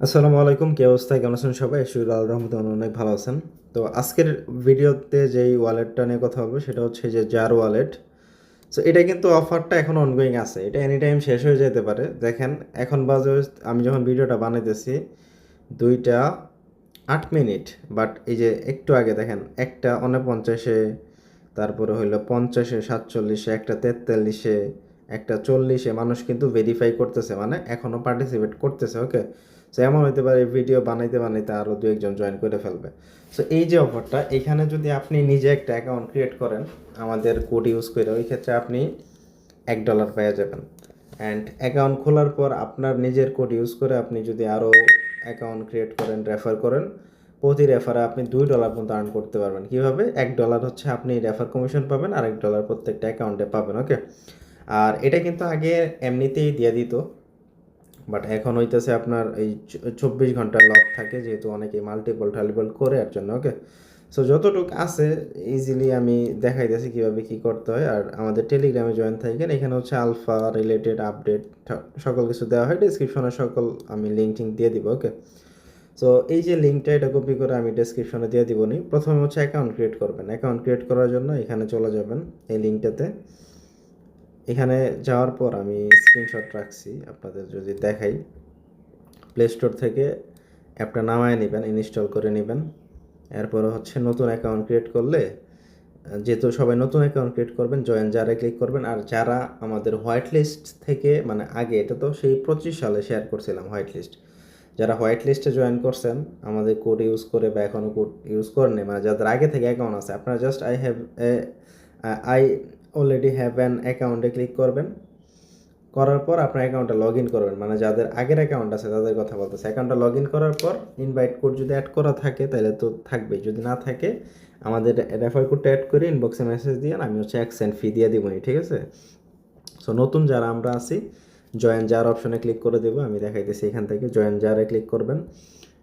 আসসালামু আলাইকুম, কি অবস্থা, কেমন আছেন সবাই? শরীর আল্লাহর রহমতে অনেক ভালো আছেন। তো আজকের ভিডিওতে যেই ওয়ালেটটা নিয়ে কথা বলবো সেটা হচ্ছে যে জার ওয়ালেট। সো এটা কিন্তু অফারটা এখন অনগোয়িং আছে, এটা এনি টাইম শেষ হয়ে যেতে পারে। দেখেন এখন বাজে, আমি যখন ভিডিওটা বানাইতেছি 2টা 8 মিনিট, বাট এই যে একটু আগে দেখেন 1টা 49-এ, তারপরে হইলো 50-এ, 47-এ, 1টা 43-এ, 1টা 40-এ মানুষ কিন্তু ভেরিফাই করতেছে, মানে এখনও পার্টিসিপেট করতেছে। ওকে, সো এমন হতে পারে ভিডিও বানাইতে বানাইতে আরও দু একজন জয়েন করে ফেলবে। সো এই যে অফারটা, এখানে যদি আপনি নিজে একটা অ্যাকাউন্ট ক্রিয়েট করেন আমাদের কোড ইউজ করে, ওই ক্ষেত্রে আপনি $1 পেয়ে যাবেন। অ্যান্ড অ্যাকাউন্ট খোলার পর আপনার নিজের কোড ইউজ করে আপনি যদি আরও অ্যাকাউন্ট ক্রিয়েট করেন, রেফার করেন, প্রতি রেফারে আপনি $2 পর্যন্ত আর্ন করতে পারবেন। কীভাবে? $1 হচ্ছে আপনি রেফার কমিশন পাবেন, আর $1 প্রত্যেকটা অ্যাকাউন্টে পাবেন। ওকে, আর এটা কিন্তু আগে এমনিতেই দিয়ে দিত, বাট এখন হইতেছে আপনার এই 24 ঘন্টা লক থাকে, যেহেতু অনেকে মাল্টিপল টালিপল করে এর জন্য। ওকে, সো যতটুকু আছে ইজিলি আমি দেখাইতেছি কীভাবে কী করতে হয়। আর আমাদের টেলিগ্রামে জয়েন থাকেন, এখানে হচ্ছে আলফা রিলেটেড আপডেট সকল কিছু দেওয়া হয়। ডিসক্রিপশনে সকল আমি লিঙ্ক টিঙ্ক দিয়ে দিব। ওকে, সো এই যে লিঙ্কটা, এটা কপি করে আমি ডেসক্রিপশনে দিয়ে দিব। নি প্রথমে হচ্ছে অ্যাকাউন্ট ক্রিয়েট করবেন। অ্যাকাউন্ট ক্রিয়েট করার জন্য এখানে চলে যাবেন এই লিঙ্কটাতে। এখানে যাওয়ার পর আমি স্ক্রিনশট রাখছি, আপনাদের যদি দেখাই। প্লে স্টোর থেকে অ্যাপটা নামায় নেবেন, ইনস্টল করে নেবেন। এরপরে হচ্ছে নতুন অ্যাকাউন্ট ক্রিয়েট করলে, যেহেতু সবাই নতুন অ্যাকাউন্ট ক্রিয়েট করবেন, জয়েন জারে ক্লিক করবেন। আর যারা আমাদের হোয়াইট লিস্ট থেকে, মানে আগে এটা তো সেই 25 সালে শেয়ার করছিলাম হোয়াইট লিস্ট, যারা হোয়াইট লিস্টে জয়েন করছেন আমাদের কোড ইউজ করে বা এখনও কোড ইউজ করেন, মানে যাদের আগে থেকে অ্যাকাউন্ট আছে, আপনারা just I already have an অ্যাকাউন্টে ক্লিক করবেন। করার পর আপনার অ্যাকাউন্টে লগ ইন করবেন, মানে যাদের আগের অ্যাকাউন্ট আছে তাদের কথা বলতেছে। অ্যাকাউন্টে লগ ইন করার পর ইনভাইট কোড যদি অ্যাড করা থাকে তাহলে তো থাকবেই, যদি না থাকে আমাদের রেফার কোডটা অ্যাড করে ইনবক্সে মেসেজ দিয়ে আমি হচ্ছে $1 ফি দিয়ে দিব। ঠিক আছে, সো নতুন যারা আমরা আছি জয়েন জার অপশনে ক্লিক করে দেবো, আমি দেখাইতেছি। এখান থেকে জয়েন জারে ক্লিক করবেন।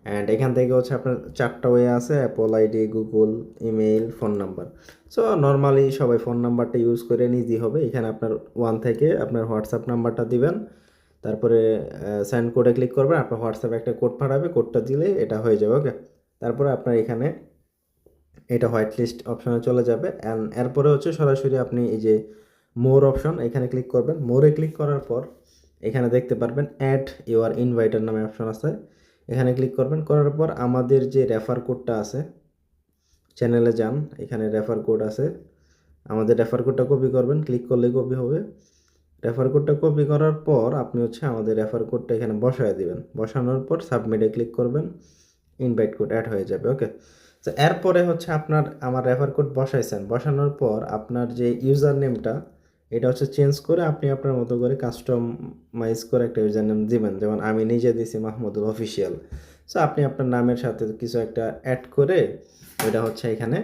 অ্যান্ড এখান থেকে হচ্ছে আপনার 4টা ওয়ে আছে: Apple ID, Google, email, phone number. So normally সবাই ফোন নাম্বারটা ইউজ করে ইজি হবে। এখানে আপনার 1 থেকে আপনার হোয়াটসঅ্যাপ নাম্বারটা দিবেন, তারপরে সেন্ড কোডে ক্লিক করবেন, আপনার হোয়াটসঅ্যাপে একটা কোড পাঠাবে, কোডটা দিলে এটা হয়ে যাবে। ওকে, তারপরে আপনার এখানে এটা হোয়াইট লিস্ট অপশনে চলে যাবে। অ্যান্ড এরপরে হচ্ছে সরাসরি আপনি এই যে মোর অপশন, এখানে ক্লিক করবেন। মোরে ক্লিক করার পর এখানে দেখতে পারবেন অ্যাড ইউর ইনভাইটার নামে অপশন আছে, এখানে ক্লিক করবেন। করার পর আমাদের যে রেফার কোডটা আছে, চ্যানেলে যান, এখানে রেফার কোড আছে, আমাদের রেফার কোডটা কপি করবেন, ক্লিক করলেই কপি হবে। রেফার কোডটা কপি করার পর আপনি হচ্ছে আমাদের রেফার কোডটা এখানে বসায় দিবেন। বসানোর পর সাবমিটে ক্লিক করবেন, ইনভাইট কোড অ্যাড হয়ে যাবে। ওকে, তো এরপরে হচ্ছে আপনার আমার রেফার কোড বসাইছেন, বসানোর পর আপনার যে ইউজার নেমটা, এটা হচ্ছে চেঞ্জ করে আপনি আপনার মতো করে কাস্টমাইজ করে একটা ইউজার নেম দিবেন। যেমন আমি নিজে দিছি মাহমুদুল অফিসিয়াল। সো আপনি আপনার নামের সাথে কিছু একটা অ্যাড করে ওইটা হচ্ছে এখানে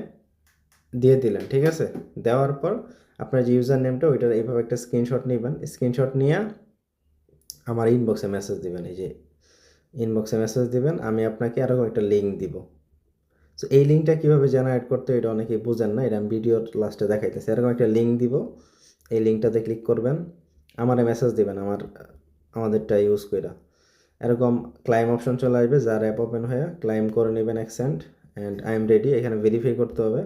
দিয়ে দিলেন। ঠিক আছে, দেওয়ার পর আপনার যে ইউজার নেমটা, ওইটার এইভাবে একটা স্ক্রিনশট নেবেন। স্ক্রিনশট নিয়ে আমার ইনবক্সে মেসেজ দিবেন। এই যে ইনবক্সে মেসেজ দিবেন, আমি আপনাকে এরকম একটা লিঙ্ক দিব। সো এই লিঙ্কটা কীভাবে জেনারেট করতে, এটা অনেকেই বুঝেন না, এটা আমি ভিডিওর লাস্টে দেখাইতেছি। এরকম একটা লিঙ্ক দিব, এই লিঙ্কটাতে ক্লিক করবেন, আমারে মেসেজ দিবেন আমাদেরটা ইউজ করে। এরকম ক্লাইম অপশন চলে আসবে, যার অ্যাপ ওপেন হয়ে ক্লাইম করে নেবেন $1 অ্যান্ড আই এম রেডি। এখানে ভেরিফাই করতে হবে,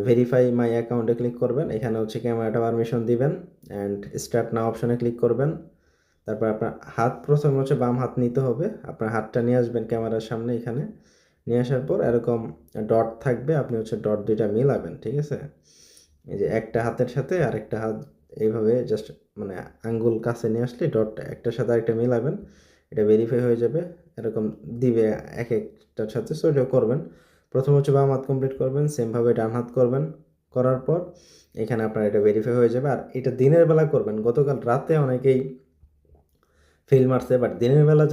ভেরিফাই মাই অ্যাকাউন্টে ক্লিক করবেন। এখানে হচ্ছে ক্যামেরাটা পারমিশন দিবেন অ্যান্ড স্টার্ট নাও অপশনে ক্লিক করবেন। তারপর আপনার হাত প্রথমে হচ্ছে বাম হাত নিতে হবে, আপনার হাতটা নিয়ে আসবেন ক্যামেরার সামনে। এখানে নিয়ে আসার পর এরকম ডট থাকবে, আপনি হচ্ছে ডট দুইটা মিলাবেন। ঠিক আছে, এই যে একটা হাতের সাথে আরেকটা হাত এইভাবে জাস্ট মানে আঙ্গুল কাছে নিয়ে আসলে ডট একটার সাথে আরেকটা মিলাবেন, এটা ভেরিফাই হয়ে যাবে। এরকম দিবে এক একটার সাথে, সো এটা করবেন। প্রথম হচ্ছে বাম হাত কমপ্লিট করবেন, সেমভাবে ডান হাত করবেন। করার পর এখানে আপনার এটা ভেরিফাই হয়ে যাবে। আর এটা দিনের বেলা করবেন। গতকাল রাতে অনেকেই ফেল মারছে, বাট দিনের বেলা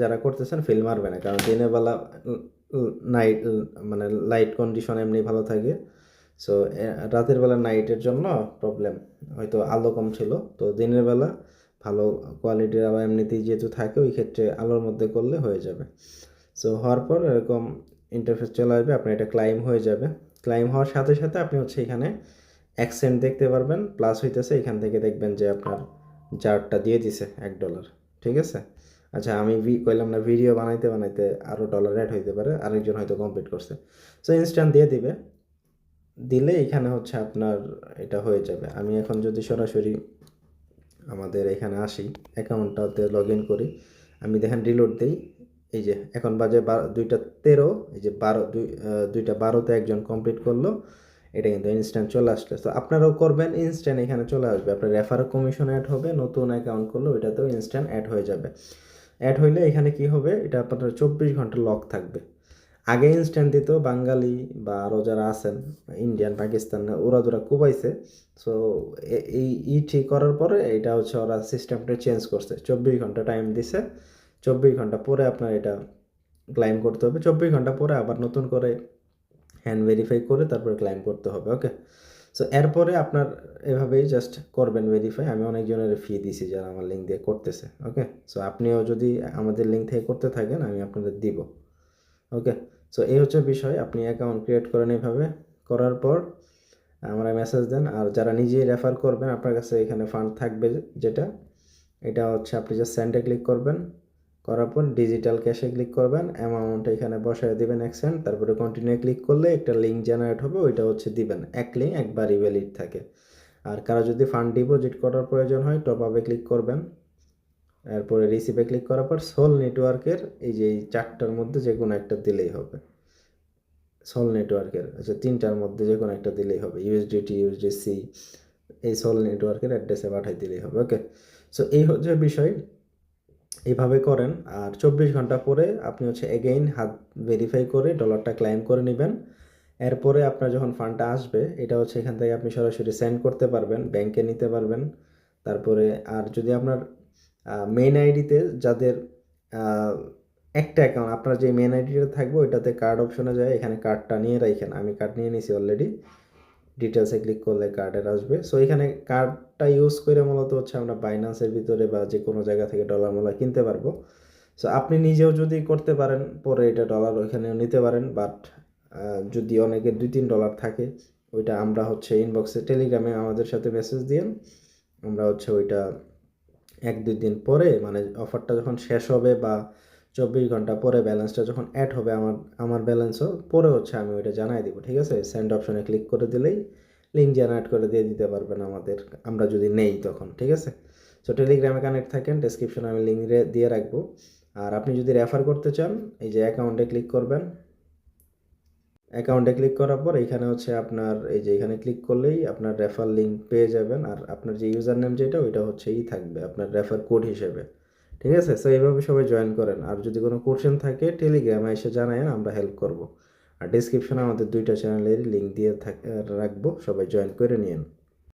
যারা করতেছেন ফেল মারবে না, কারণ দিনের বেলা নাইট মানে লাইট কন্ডিশন এমনি ভালো থাকে। সো রাতের বেলা নাইটের জন্য প্রবলেম, হয়তো আলো কম ছিল। তো দিনের বেলা ভালো কোয়ালিটির আলো এমনিতেই যেহেতু থাকে, ওই ক্ষেত্রে আলোর মধ্যে করলে হয়ে যাবে। সো হওয়ার পর এরকম ইন্টারফেস চলে আসবে, আপনার এটা ক্লাইম হয়ে যাবে। ক্লাইম হওয়ার সাথে সাথে আপনি হচ্ছে এখানে অ্যাকসেন্ট দেখতে পারবেন, প্লাস হইতেছে এখান থেকে দেখবেন যে আপনার জারটা দিয়ে দিছে $1। ঠিক আছে, আচ্ছা আমি কইলাম না ভিডিও বানাইতে বানাইতে আরও ডলার অ্যাড হইতে পারে, আরেকজন হয়তো কমপ্লিট করছে। সো ইনস্ট্যান্ট দিয়ে দিবে, দিলে এখানে হচ্ছে আপনার এটা হয়ে যাবে। আমি এখন যদি সরাসরি আমাদের এখানে আসি, অ্যাকাউন্টটাতে লগ ইন করি, আমি দেখেন রিলোড দিই, এই যে এখন বাজে 2টা 13, এই যে 2টা 12-তে একজন কমপ্লিট করলো, এটা কিন্তু ইনস্ট্যান্ট চলে আসলে। তো আপনারাও করবেন, ইনস্ট্যান্ট এখানে চলে আসবে। আপনার রেফার কমিশন অ্যাড হবে, নতুন অ্যাকাউন্ট করলে ওইটাতেও ইনস্ট্যান্ট অ্যাড হয়ে যাবে। অ্যাড হইলে এখানে কি হবে, এটা আপনার 24 ঘন্টা লক থাকবে। আগে ইনস্ট্যান্ট দিত বাঙালি বা আরও যারা আছেন ইন্ডিয়ান পাকিস্তান, ওরা যারা কুবাইছে। সো এই ঠিক করার পরে এটা হচ্ছে ওরা সিস্টেমটা চেঞ্জ করছে, 24 ঘন্টা টাইম দিছে, 24 ঘন্টা পরে আপনার এটা ক্লাইম করতে হবে, 24 ঘন্টা পরে আবার নতুন করে হ্যান্ড ভেরিফাই করে তারপরে ক্লাইম করতে হবে। ওকে, সো এরপরে আপনার এভাবেই জাস্ট করবেন ভেরিফাই। আমি অনেকজনের ফি দিছি যারা আমার লিঙ্ক দিয়ে করতেছে। ওকে, সো আপনিও যদি আমাদের লিঙ্ক থেকে করতে থাকেন আমি আপনাদের দিব। ওকে, সো এই হচ্ছে বিষয়। আপনি অ্যাকাউন্ট ক্রিয়েট করেন এইভাবে, করার পর আমরা মেসেজ দেন। আর যারা নিজেই রেফার করবেন, আপনার কাছে এখানে ফান্ড থাকবে যেটা, এটা হচ্ছে আপনি জাস্ট সেন্ডে ক্লিক করবেন, করার পর ডিজিটাল ক্যাশে ক্লিক করবেন, অ্যামাউন্ট এখানে বসায় দিবেন 1 সেন্ট, তারপরে কন্টিনিউ ক্লিক করলে একটা লিঙ্ক জেনারেট হবে, ওইটা হচ্ছে দিবেন। এক লিঙ্ক একবারই ভ্যালিড থাকে। আর কারো যদি ফান্ড ডিপোজিট করার প্রয়োজন হয়, টপ আপে ক্লিক করবেন, এরপরে রিসিভে ক্লিক করার পর সোল নেটওয়ার্কের এই যে এই 4টার মধ্যে যে কোনো একটা দিলেই হবে। সোল নেটওয়ার্কের, আচ্ছা 3টার মধ্যে যে কোনো একটা দিলেই হবে, ইউএসডিটি, ইউএসডিসি, এই সোল নেটওয়ার্কের অ্যাড্রেসে পাঠাই দিলেই হবে। ওকে, সো এই হচ্ছে বিষয়, এইভাবে করেন। আর 24 ঘন্টা পরে আপনি হচ্ছে এগেইন হাত ভেরিফাই করে ডলারটা ক্লাইম করে নেবেন। এরপরে আপনার যখন ফান্ডটা আসবে, এটা হচ্ছে এখান থেকে আপনি সরাসরি সেন্ড করতে পারবেন, ব্যাংকে নিতে পারবেন। তারপরে আর যদি আপনার মেইন আইডিতে যাদের একটা অ্যাকাউন্ট, আপনার যে মেইন আইডিটা থাকবে ওইটাতে কার্ড অপশনে যায়, এখানে কার্ডটা নিয়ে রাখেন। আমি কার্ড নিয়ে নিয়েছি অলরেডি, ডিটেলসে ক্লিক করলে কার্ডের আসবে। সো এখানে কার্ডটা ইউজ করে মূলত হচ্ছে আমরা বাইন্যান্সের ভিতরে বা যে কোনো জায়গা থেকে ডলার মোলা কিনতে পারবো। সো আপনি নিজেও যদি করতে পারেন, পরে এটা ডলার ওইখানেও নিতে পারেন। বাট যদি অনেকের $2-3 থাকে, ওইটা আমরা হচ্ছে ইনবক্সে টেলিগ্রামে আমাদের সাথে মেসেজ দিয়েন, আমরা হচ্ছে ওইটা 1-2 দিন পরে, মানে অফারটা যখন শেষ হবে বা 24 ঘন্টা পরে ব্যালেন্সটা যখন অ্যাড হবে, আমার ব্যালেন্সও পরে হচ্ছে আমি ওইটা জানাই দিব। ঠিক আছে, সেন্ড অপশনে ক্লিক করে দিলেই লিঙ্ক জেনারেট করে দিয়ে দিতে পারবেন আমাদের, আমরা যদি নেই তখন। ঠিক আছে, সো টেলিগ্রামে কানেক্ট থাকেন, ডেসক্রিপশনে আমি লিঙ্ক দিয়ে রাখবো। আর আপনি যদি রেফার করতে চান, এই যে অ্যাকাউন্টে ক্লিক করবেন, অ্যাকাউন্টে ক্লিক করার পর এখানে হচ্ছে আপনার এই যে এখানে ক্লিক করলেই আপনার রেফার লিঙ্ক পেয়ে যাবেন। আর আপনার যে ইউজার নেম যেটা, ওইটা হচ্ছে থাকবে আপনার রেফার কোড হিসেবে। ঠিক আছে, সো এইভাবে সবাই জয়েন করেন। আর যদি কোনো কোশ্চেন থাকে টেলিগ্রামে এসে জানায়েন, আমরা হেল্প করব। আর ডিসক্রিপশনে আমাদের 2টা চ্যানেলের লিঙ্ক দিয়ে রাখবো, সবাই জয়েন করে নিন।